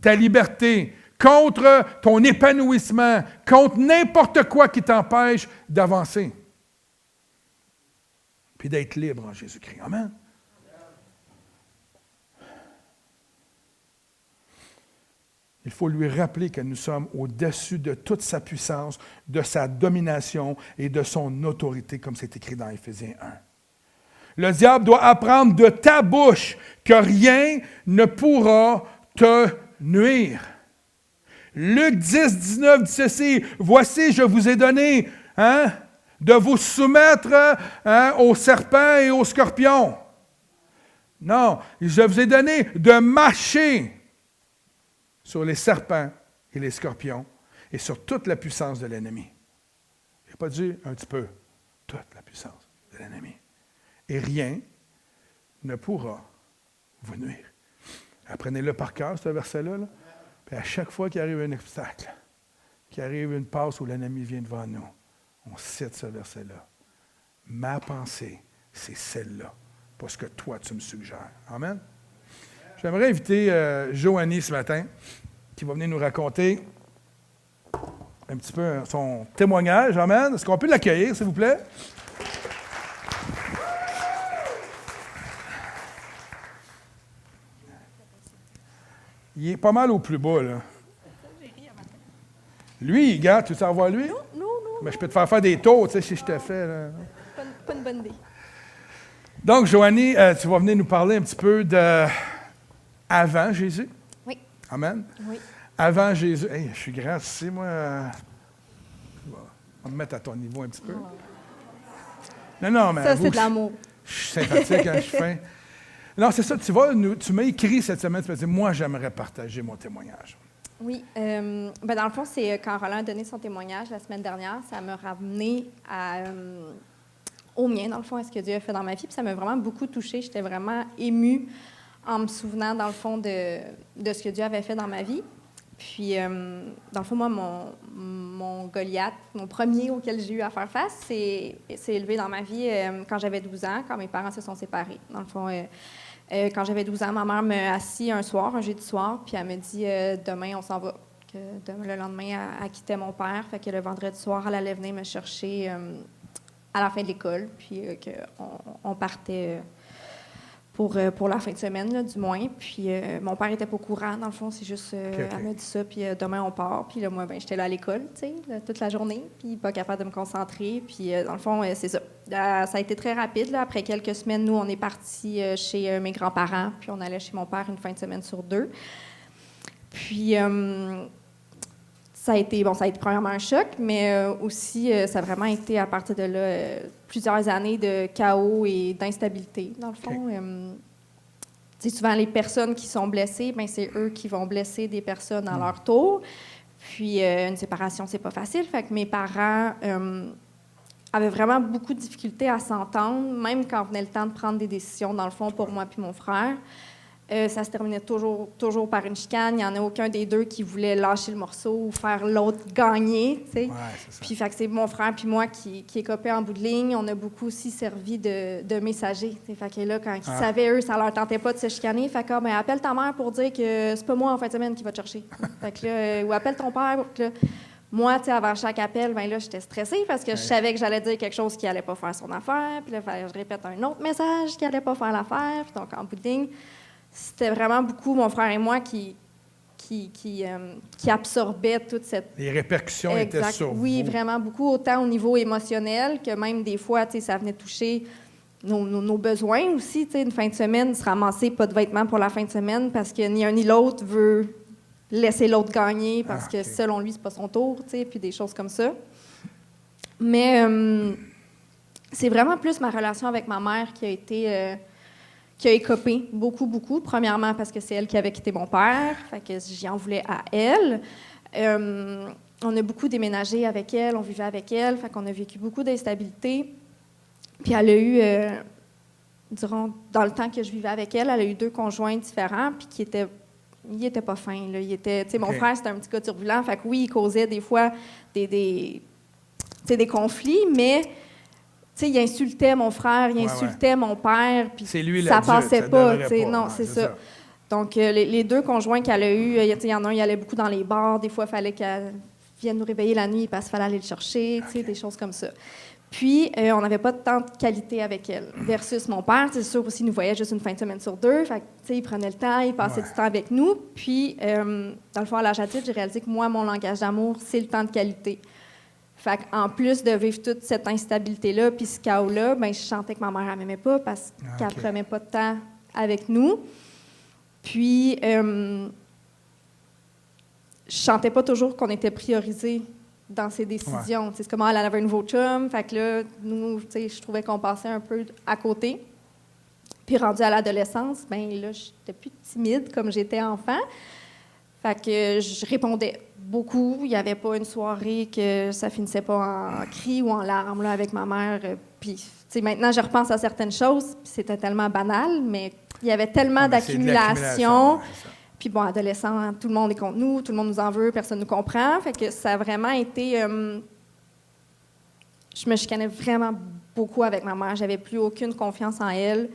ta liberté, contre ton épanouissement, contre n'importe quoi qui t'empêche d'avancer. Puis d'être libre en Jésus-Christ. Amen. Il faut lui rappeler que nous sommes au-dessus de toute sa puissance, de sa domination et de son autorité, comme c'est écrit dans Éphésiens 1. Le diable doit apprendre de ta bouche que rien ne pourra te nuire. Luc 10, 19 dit ceci, « Voici, je vous ai donné de vous soumettre aux serpents et aux scorpions. » Non, je vous ai donné de marcher sur les serpents et les scorpions et sur toute la puissance de l'ennemi. Je n'ai pas dit un petit peu, toute la puissance de l'ennemi. Et rien ne pourra vous nuire. Apprenez-le par cœur, ce verset-là. Puis à chaque fois qu'il arrive un obstacle qu'il arrive une passe où l'ennemi vient devant nous, on cite ce verset-là. Ma pensée, c'est celle-là, pas ce que toi, tu me suggères. Amen? J'aimerais inviter Joanie ce matin, qui va venir nous raconter un petit peu son témoignage. Amen? Est-ce qu'on peut l'accueillir, s'il vous plaît? Il est pas mal au plus bas, là. Lui, gars, tu veux revoir lui? Non. Mais je peux te faire des tours, tu sais, si je te fais. Là. Pas une bonne idée. Donc, Joanie, tu vas venir nous parler un petit peu de avant Jésus. Oui. Amen. Oui. Avant Jésus. Hey, je suis grand, tu sais, moi. On va me mettre à ton niveau un petit peu. Oh. Non, mais. Ça, c'est de l'amour. Je suis sympathique, je suis fin. Non, c'est ça, tu m'as écrit cette semaine, tu m'as dit, moi, j'aimerais partager mon témoignage. Oui. Dans le fond, c'est quand Roland a donné son témoignage la semaine dernière, ça m'a ramené au mien, dans le fond, à ce que Dieu a fait dans ma vie. Puis ça m'a vraiment beaucoup touchée. J'étais vraiment émue en me souvenant, dans le fond, de ce que Dieu avait fait dans ma vie. Puis, dans le fond, moi, mon Goliath, mon premier auquel j'ai eu à faire face, c'est élevé dans ma vie quand j'avais 12 ans, quand mes parents se sont séparés. Dans le fond, quand j'avais 12 ans, ma mère m'a assis un soir, un jeudi soir, puis elle me dit demain, on s'en va. Que le lendemain, elle quittait mon père. Fait que le vendredi soir, elle allait venir me chercher à la fin de l'école, puis qu'on partait pour la fin de semaine, là, du moins. Puis mon père n'était pas au courant, dans le fond, c'est juste, elle m'a dit ça, puis demain, on part. Puis là, moi, j'étais là à l'école, tu sais, toute la journée, puis pas capable de me concentrer. Puis dans le fond, c'est ça. Ça a été très rapide, là. Après quelques semaines, nous, on est partis chez mes grands-parents, puis on allait chez mon père une fin de semaine sur 2. Puis ça a été premièrement un choc, mais aussi, ça a vraiment été, à partir de là, plusieurs années de chaos et d'instabilité, dans le fond. Okay. Souvent, les personnes qui sont blessées, ben, c'est eux qui vont blesser des personnes à leur tour. Puis, une séparation, c'est pas facile. Fait que mes parents avaient vraiment beaucoup de difficultés à s'entendre, même quand venait le temps de prendre des décisions, dans le fond, pour moi puis mon frère. Ça se terminait toujours par une chicane. Il n'y en a aucun des deux qui voulait lâcher le morceau ou faire l'autre gagner. Ouais, puis fait que c'est mon frère puis moi qui écopaient en bout de ligne. On a beaucoup aussi servi de messagers. Fait que là, quand ils savaient, eux, ça leur tentait pas de se chicaner. Fait que appelle ta mère pour dire que c'est pas moi en fin de semaine qui va te chercher. Fait que là, ou appelle ton père. Là, moi, avant chaque appel, là, j'étais stressée parce que je savais que j'allais dire quelque chose qui allait pas faire son affaire. Puis là, je répète un autre message qui allait pas faire l'affaire. Puis donc, en bout de ligne, c'était vraiment beaucoup, mon frère et moi, qui absorbaient toute cette... Les répercussions étaient sur vous. Oui, vraiment beaucoup, autant au niveau émotionnel que même des fois, ça venait toucher nos besoins aussi. Une fin de semaine, se ramasser pas de vêtements pour la fin de semaine parce que ni un ni l'autre veut laisser l'autre gagner parce que selon lui, c'est pas son tour, puis des choses comme ça. Mais c'est vraiment plus ma relation avec ma mère qui a été... qui a écopé beaucoup. Premièrement, parce que c'est elle qui avait quitté mon père, fait que j'y en voulais à elle. On a beaucoup déménagé avec elle, on vivait avec elle, fait qu'on a vécu beaucoup d'instabilité. Puis elle a eu, dans le temps que je vivais avec elle, elle a eu 2 conjoints différents, puis il était pas fin, là. Mon frère, c'était un petit gars turbulent, fait que oui, il causait des fois des conflits, mais... il insultait mon frère, il insultait mon père, puis ça passait pas. Non, c'est ça. Donc, les 2 conjoints qu'elle a eus, il y en a un, il allait beaucoup dans les bars. Des fois, il fallait qu'elle vienne nous réveiller la nuit parce qu'il fallait aller le chercher, des choses comme ça. Puis, on n'avait pas tant de qualité avec elle. Versus mon père, c'est sûr aussi, il nous voyait juste une fin de semaine sur 2. Fait que, il prenait le temps, il passait du temps avec nous. Puis, dans le fond, à l'âge adulte, j'ai réalisé que moi, mon langage d'amour, c'est le temps de qualité. Fait qu'en plus de vivre toute cette instabilité-là puis ce chaos-là, je sentais que ma mère ne m'aimait pas parce qu'elle ne prenait pas de temps avec nous. Puis, je sentais pas toujours qu'on était priorisés dans ses décisions. C'est comme elle avait un nouveau chum, fait que là, nous, je trouvais qu'on passait un peu à côté. Puis, rendue à l'adolescence, là, j'étais plus timide comme j'étais enfant. Fait que je répondais beaucoup. Il n'y avait pas une soirée que ça finissait pas en cris ou en larmes là, avec ma mère. Puis, maintenant, je repense à certaines choses, puis c'était tellement banal, mais il y avait tellement d'accumulation. Puis bon, adolescent, hein, tout le monde est contre nous, tout le monde nous en veut, personne ne nous comprend. Fait que ça a vraiment été... je me chicanais vraiment beaucoup avec ma mère. J'avais plus aucune confiance en elle,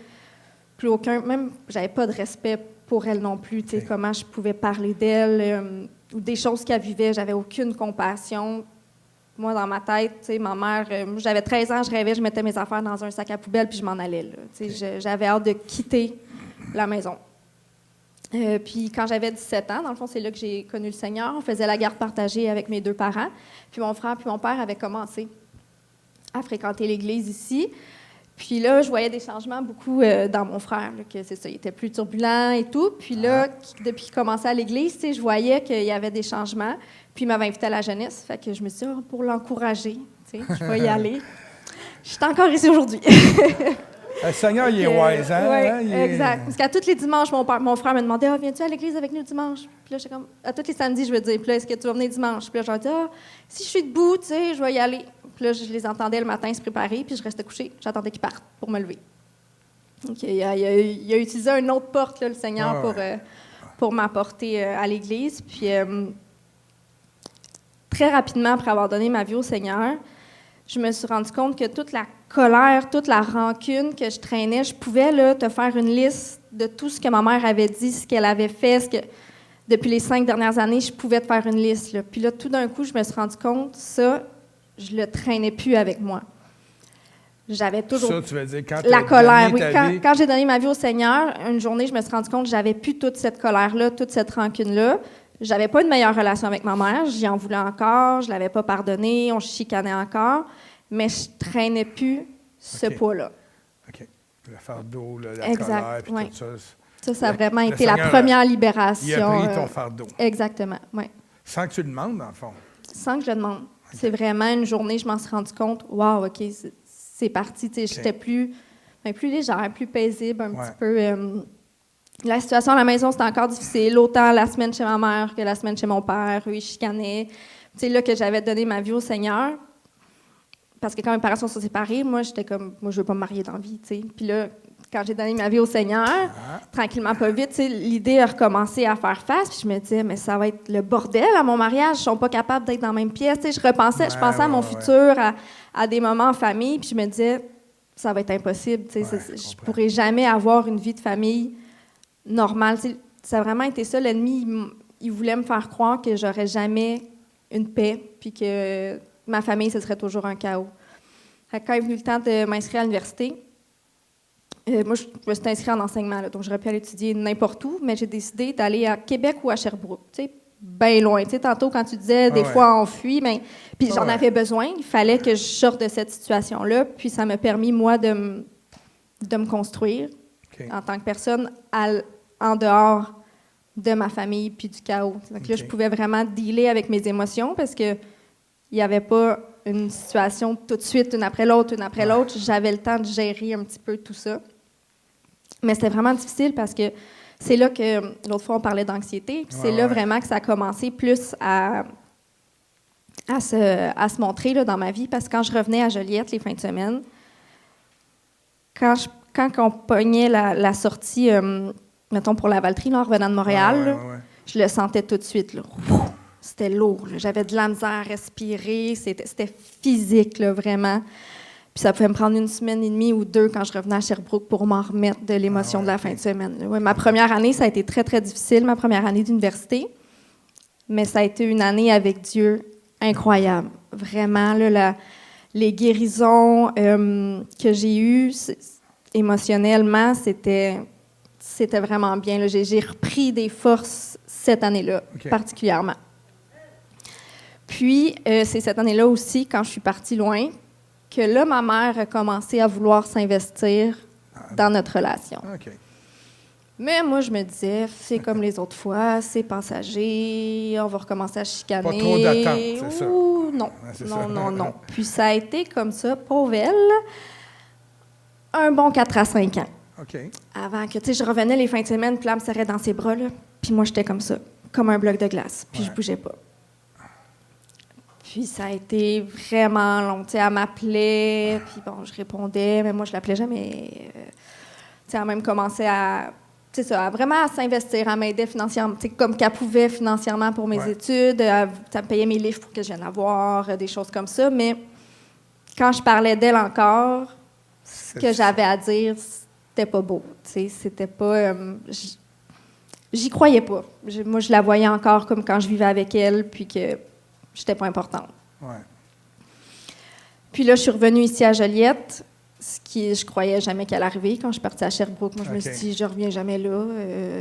même j'avais pas de respect pour elle non plus. Tu sais, comment je pouvais parler d'elle, ou des choses qu'elle vivait, j'avais aucune compassion. Moi, dans ma tête, tu sais, ma mère, j'avais 13 ans, je rêvais, je mettais mes affaires dans un sac à poubelle puis je m'en allais. Là, tu sais, j'avais hâte de quitter la maison. Puis quand j'avais 17 ans, dans le fond, c'est là que j'ai connu le Seigneur. On faisait la garde partagée avec mes 2 parents. Puis mon frère puis mon père avaient commencé à fréquenter l'Église ici. Puis là, je voyais des changements beaucoup dans mon frère, là, que c'est ça, il était plus turbulent et tout. Puis là, depuis qu'il commençait à l'Église, tu sais, je voyais qu'il y avait des changements. Puis il m'avait invité à la jeunesse. Fait que je me suis dit, pour l'encourager, tu sais, je vais y aller. Je suis encore ici aujourd'hui. Le Seigneur, il est wise, hein? Oui, exact. Parce qu'à tous les dimanches, mon frère me demandait, viens-tu à l'église avec nous dimanche? Puis là, j'étais comme, à tous les samedis, je veux dire, puis là, est-ce que tu vas venir dimanche? Puis là, je dis, si je suis debout, tu sais, je vais y aller. Puis là, je les entendais le matin se préparer, puis je restais couchée. J'attendais qu'ils partent pour me lever. Donc, il a utilisé une autre porte, là, le Seigneur, pour m'apporter à l'église. Puis, très rapidement, après avoir donné ma vie au Seigneur, je me suis rendu compte que toute la colère, toute la rancune que je traînais, je pouvais là, te faire une liste de tout ce que ma mère avait dit, ce qu'elle avait fait, depuis les 5 dernières années, je pouvais te faire une liste. Là. Puis là, tout d'un coup, je me suis rendu compte, ça, je le traînais plus avec moi. J'avais toujours... Ça, tu veux dire, quand la colère, oui. Quand j'ai donné ma vie au Seigneur, une journée, je me suis rendu compte que j'avais plus toute cette colère-là, toute cette rancune-là. J'avais pas une meilleure relation avec ma mère. J'y en voulais encore. Je l'avais pas pardonné. On se chicanait encore. Mais je traînais plus ce poids-là. OK. Le fardeau, la exact, colère, puis tout ça. Ça a vraiment été la première libération. Il a pris ton fardeau. Exactement, oui. Sans que tu le demandes, dans le fond. Sans que je le demande. Okay. C'est vraiment une journée, je m'en suis rendu compte. Wow, OK, c'est parti. J'étais plus légère, plus paisible, un petit peu... la situation à la maison, c'était encore difficile. Autant la semaine chez ma mère que la semaine chez mon père. Eux, ils chicanaient. C'est là que j'avais donné ma vie au Seigneur. Parce que quand mes parents sont séparés, moi, j'étais comme, moi, je veux pas me marier dans la vie, tu sais. Puis là, quand j'ai donné ma vie au Seigneur, tranquillement, pas vite, tu sais, l'idée a recommencé à faire face. Puis je me disais, mais ça va être le bordel à mon mariage. Ils sont pas capables d'être dans la même pièce. Tu sais, je pensais à mon futur, à des moments en famille. Puis je me disais, ça va être impossible. Tu sais, je pourrais jamais avoir une vie de famille normale. Tu sais, ça a vraiment été ça. L'ennemi, il voulait me faire croire que j'aurais jamais une paix, puis que ma famille, ce serait toujours un chaos. Quand est venu le temps de m'inscrire à l'université, moi, je me suis inscrite en enseignement, là, donc j'aurais pu aller étudier n'importe où, mais j'ai décidé d'aller à Québec ou à Sherbrooke, tu sais, bien loin. Tu sais, tantôt, quand tu disais, des fois, on fuit, mais puis j'en avais besoin. Il fallait que je sorte de cette situation-là, puis ça m'a permis, moi, de me construire en tant que personne en dehors de ma famille puis du chaos. Donc là, je pouvais vraiment dealer avec mes émotions parce que il n'y avait pas une situation tout de suite, une après l'autre. J'avais le temps de gérer un petit peu tout ça. Mais c'était vraiment difficile parce que c'est là que, l'autre fois, on parlait d'anxiété. Puis c'est là vraiment que ça a commencé plus à se montrer là, dans ma vie. Parce que quand je revenais à Joliette les fins de semaine, quand on pognait la sortie, mettons pour la Valtrie, là, en revenant de Montréal, je le sentais tout de suite. Là. C'était lourd. Là. J'avais de la misère à respirer. C'était physique, là, vraiment. Puis ça pouvait me prendre 1 semaine et demie ou 2 quand je revenais à Sherbrooke pour m'en remettre de l'émotion de la fin de semaine. Ouais, ma première année, ça a été très, très difficile, ma première année d'université. Mais ça a été une année avec Dieu incroyable. Vraiment, là, les guérisons que j'ai eues émotionnellement, c'était vraiment bien. Là. J'ai repris des forces cette année-là, particulièrement. Puis, c'est cette année-là aussi, quand je suis partie loin, que là, ma mère a commencé à vouloir s'investir dans notre relation. Okay. Mais moi, je me disais, c'est comme les autres fois, c'est passager, on va recommencer à chicaner. Pas trop d'attente, c'est ça. Non. Puis ça a été comme ça, pauvre elle, un bon 4 à 5 ans. Okay. Avant que, tu sais, je revenais les fins de semaine, puis là, elle me serrait dans ses bras, là, puis moi, j'étais comme ça, comme un bloc de glace, puis je bougeais pas. Puis ça a été vraiment long. Tu sais, elle m'appelait, puis bon, je répondais, mais moi, je l'appelais jamais. Tu sais, elle a même commencé à c'est ça, vraiment à s'investir, à m'aider financièrement, comme qu'elle pouvait financièrement pour mes études, ça me payait mes livres pour que je vienne avoir, des choses comme ça. Mais quand je parlais d'elle encore, ce que j'avais à dire, c'était pas beau. C'était pas... j'y croyais pas. Moi, je la voyais encore comme quand je vivais avec elle, puis que j'étais pas importante. Ouais. Puis là, je suis revenue ici à Joliette, ce qui, je croyais jamais qu'elle arrivait. Quand je suis partie à Sherbrooke, moi, je me suis dit, je reviens jamais là,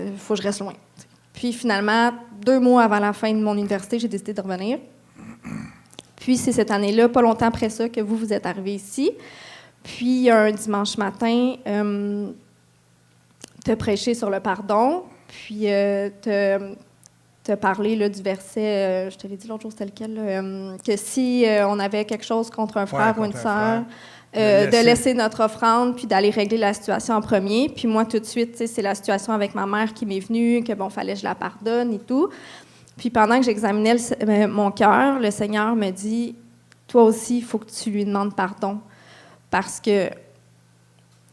il faut que je reste loin. Puis finalement, 2 mois avant la fin de mon université, j'ai décidé de revenir. Puis c'est cette année-là, pas longtemps après ça, que vous êtes arrivé ici. Puis un dimanche matin, tu as prêché sur le pardon, puis tu as parlé là, du verset, je te l'ai dit l'autre jour, c'était lequel, que si on avait quelque chose contre un frère ou une sœur, de laisser notre offrande, puis d'aller régler la situation en premier. Puis moi, tout de suite, c'est la situation avec ma mère qui m'est venue, que bon, fallait que je la pardonne et tout. Puis pendant que j'examinais mon cœur, le Seigneur me dit, toi aussi, il faut que tu lui demandes pardon. Parce que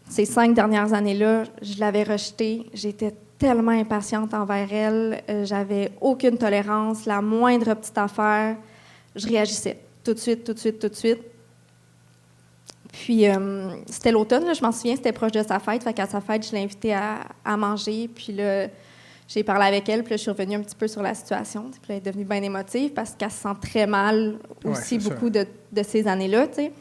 ces 5 dernières années-là, je l'avais rejetée. J'étais tellement impatiente envers elle. J'avais aucune tolérance. La moindre petite affaire, je réagissais tout de suite, tout de suite, tout de suite. Puis, c'était l'automne, là, je m'en souviens, c'était proche de sa fête. Fait qu'à sa fête, je l'ai invitée à manger. Puis là, j'ai parlé avec elle, puis là, je suis revenue un petit peu sur la situation. Puis là, elle est devenue bien émotive parce qu'elle se sent très mal aussi beaucoup de ces années-là, tu sais.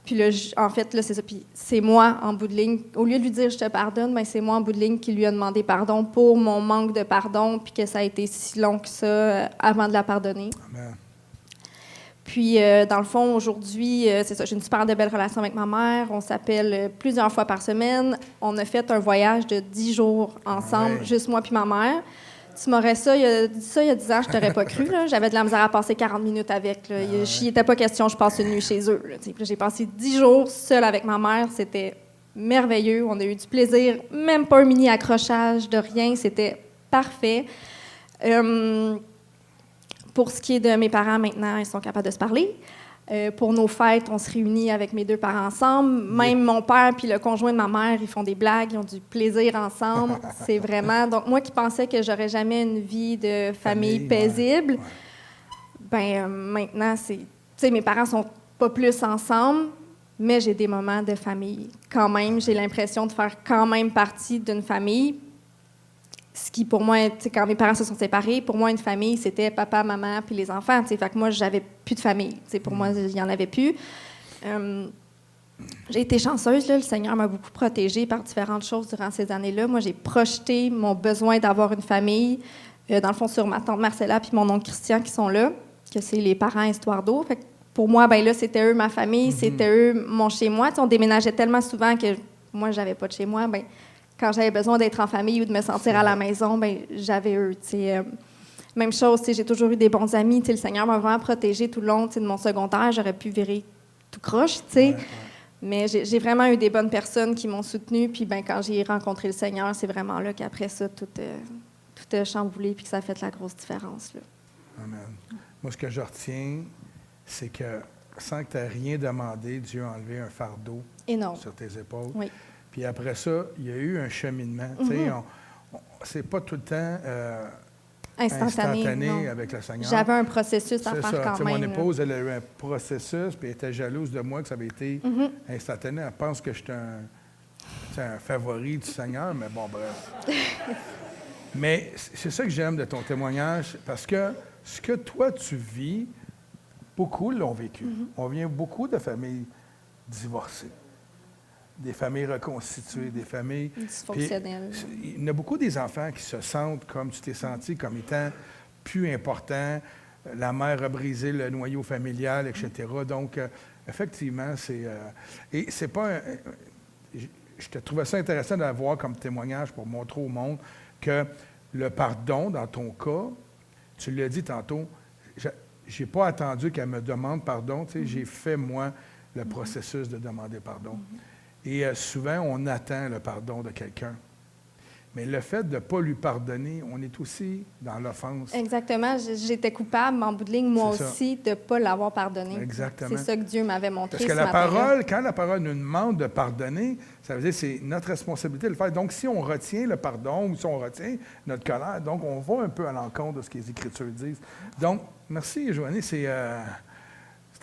Puis là, en fait, là, c'est ça. Puis c'est moi, en bout de ligne, au lieu de lui dire « je te pardonne », bien, c'est moi, en bout de ligne, qui lui a demandé pardon pour mon manque de pardon, puis que ça a été si long que ça avant de la pardonner. Amen. Puis, dans le fond, aujourd'hui, c'est ça, j'ai une super de belle relation avec ma mère. On s'appelle plusieurs fois par semaine. On a fait un voyage de 10 jours ensemble, juste moi puis ma mère. Tu m'aurais dit ça il y a 10 ans, je t'aurais pas cru. Là. J'avais de la misère à passer 40 minutes avec. Là. Il n'était pas question, je passe une nuit chez eux. Là. Puis j'ai passé 10 jours seule avec ma mère. C'était merveilleux. On a eu du plaisir. Même pas un mini accrochage de rien. C'était parfait. Pour ce qui est de mes parents, maintenant, ils sont capables de se parler. Pour nos fêtes, on se réunit avec mes 2 parents ensemble. Même mon père puis le conjoint de ma mère, ils font des blagues, ils ont du plaisir ensemble. C'est vraiment... Donc, moi qui pensais que j'aurais jamais une vie de famille paisible, ben maintenant, c'est... Tu sais, mes parents sont pas plus ensemble, mais j'ai des moments de famille. Quand même, j'ai l'impression de faire quand même partie d'une famille. Ce qui, pour moi, quand mes parents se sont séparés, pour moi, une famille, c'était papa, maman, puis les enfants. Fait que moi, j'avais plus de famille. Pour moi, il n'y en avait plus. J'ai été chanceuse. Là, le Seigneur m'a beaucoup protégée par différentes choses durant ces années-là. Moi, j'ai projeté mon besoin d'avoir une famille, dans le fond, sur ma tante Marcella puis mon oncle Christian qui sont là, que c'est les parents Histoire d'eau. Fait que pour moi, ben là, c'était eux ma famille, c'était eux mon chez-moi. On déménageait tellement souvent que moi, j'avais pas de chez-moi. Ben, quand j'avais besoin d'être en famille ou de me sentir à la maison, ben j'avais eux. Même chose, j'ai toujours eu des bons amis. Le Seigneur m'a vraiment protégée tout le long de mon secondaire. J'aurais pu virer tout croche, mais j'ai vraiment eu des bonnes personnes qui m'ont soutenue. Puis ben, quand j'ai rencontré le Seigneur, c'est vraiment là qu'après ça, tout a chamboulé puis que ça a fait la grosse différence. Là. Amen. Moi, ce que je retiens, c'est que sans que tu aies rien demandé, Dieu a enlevé un fardeau sur tes épaules. Oui. Puis après ça, il y a eu un cheminement. C'est pas tout le temps instantané avec le Seigneur. J'avais un processus à faire quand même. Mon épouse, elle a eu un processus, puis elle était jalouse de moi que ça avait été instantané. Elle pense que j'étais un favori du Seigneur, mais bon, bref. Mais c'est ça que j'aime de ton témoignage, parce que ce que toi, tu vis, beaucoup l'ont vécu. On vient beaucoup de familles divorcées. Des familles reconstituées, des familles dysfonctionnelles. Il y en a beaucoup des enfants qui se sentent comme tu t'es senti, comme étant plus important. La mère a brisé le noyau familial, etc. Donc, effectivement, et c'est pas... je te trouvais ça intéressant d'avoir comme témoignage pour montrer au monde que le pardon, dans ton cas, tu l'as dit tantôt, j'ai pas attendu qu'elle me demande pardon. J'ai fait, moi, le processus de demander pardon. Et souvent, on attend le pardon de quelqu'un. Mais le fait de ne pas lui pardonner, on est aussi dans l'offense. Exactement. J'étais coupable, en bout de ligne, moi aussi, de ne pas l'avoir pardonné. Exactement. C'est ça que Dieu m'avait montré. Parce que la parole, quand la parole nous demande de pardonner, ça veut dire que c'est notre responsabilité de le faire. Donc, si on retient le pardon ou si on retient notre colère, donc on va un peu à l'encontre de ce que les Écritures disent. Donc, merci, Joanie. C'est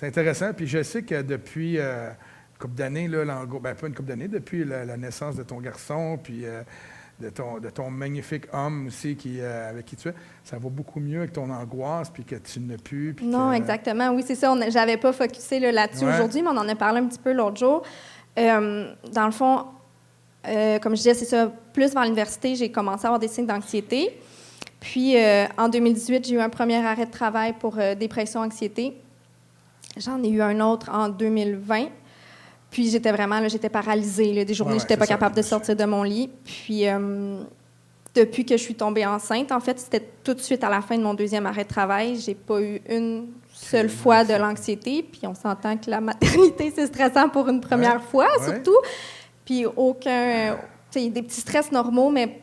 intéressant. Puis je sais que depuis une couple d'années, pas une couple d'années, depuis la naissance de ton garçon, puis de ton magnifique homme aussi avec qui tu es, ça va beaucoup mieux avec ton angoisse, puis que tu n'as plus. Non, exactement. Oui, c'est ça. J'avais pas focusé là-dessus aujourd'hui, mais on en a parlé un petit peu l'autre jour. Dans le fond, comme je disais, c'est ça, plus vers l'université, j'ai commencé à avoir des signes d'anxiété. Puis, en 2018, j'ai eu un premier arrêt de travail pour dépression, anxiété. J'en ai eu un autre en 2020. Puis j'étais paralysée. Là, des journées, j'étais pas capable de sortir de mon lit. Puis depuis que je suis tombée enceinte, en fait, c'était tout de suite à la fin de mon deuxième arrêt de travail. J'ai pas eu une seule fois de l'anxiété. Puis on s'entend que la maternité, c'est stressant pour une première fois, surtout. Puis aucun... Tu sais, des petits stress normaux, mais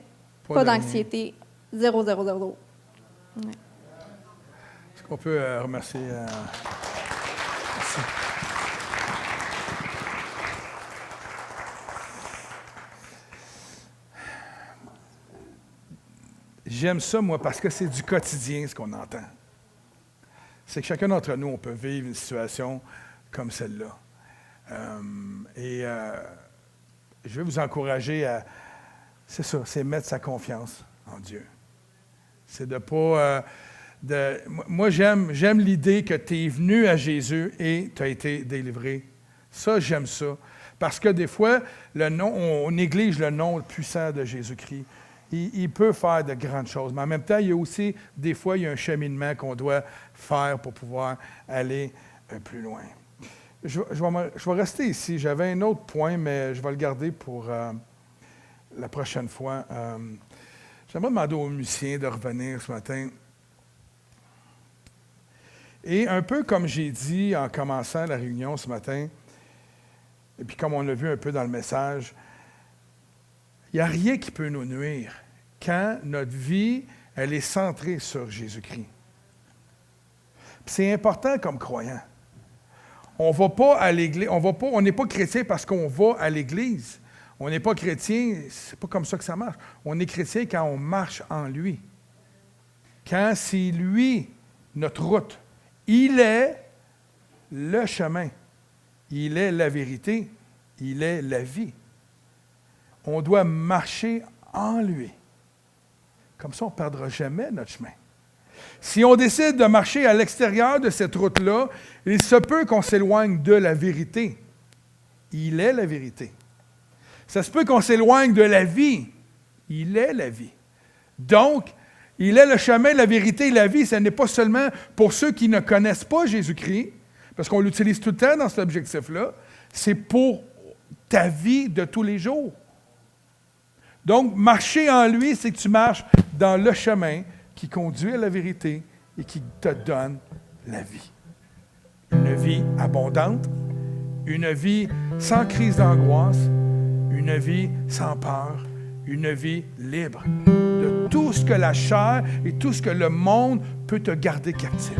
pas d'anxiété. 0, 0, 0. Ouais. Est-ce qu'on peut remercier... Merci. J'aime ça, moi, parce que c'est du quotidien, ce qu'on entend. C'est que chacun d'entre nous, on peut vivre une situation comme celle-là. Je vais vous encourager à... C'est ça, c'est mettre sa confiance en Dieu. C'est de pas... moi, j'aime l'idée que tu es venu à Jésus et tu as été délivré. Ça, j'aime ça. Parce que des fois, on néglige le nom puissant de Jésus-Christ. Il peut faire de grandes choses, mais en même temps, il y a aussi, des fois, il y a un cheminement qu'on doit faire pour pouvoir aller plus loin. Je vais rester ici. J'avais un autre point, mais je vais le garder pour la prochaine fois. J'aimerais demander aux musiciens de revenir ce matin. Et un peu comme j'ai dit en commençant la réunion ce matin, et puis comme on l'a vu un peu dans le message, il n'y a rien qui peut nous nuire quand notre vie, elle est centrée sur Jésus-Christ. Puis c'est important comme croyant. On va pas à l'église, on n'est pas chrétien parce qu'on va à l'église. On n'est pas chrétien, c'est pas comme ça que ça marche. On est chrétien quand on marche en lui. Quand c'est lui, notre route. Il est le chemin. Il est la vérité. Il est la vie. On doit marcher en lui. Comme ça, on ne perdra jamais notre chemin. Si on décide de marcher à l'extérieur de cette route-là, il se peut qu'on s'éloigne de la vérité. Il est la vérité. Ça se peut qu'on s'éloigne de la vie. Il est la vie. Donc, il est le chemin, la vérité et la vie. Ce n'est pas seulement pour ceux qui ne connaissent pas Jésus-Christ, parce qu'on l'utilise tout le temps dans cet objectif-là, c'est pour ta vie de tous les jours. Donc, marcher en lui, c'est que tu marches dans le chemin qui conduit à la vérité et qui te donne la vie. Une vie abondante, une vie sans crise d'angoisse, une vie sans peur, une vie libre de tout ce que la chair et tout ce que le monde peut te garder captif.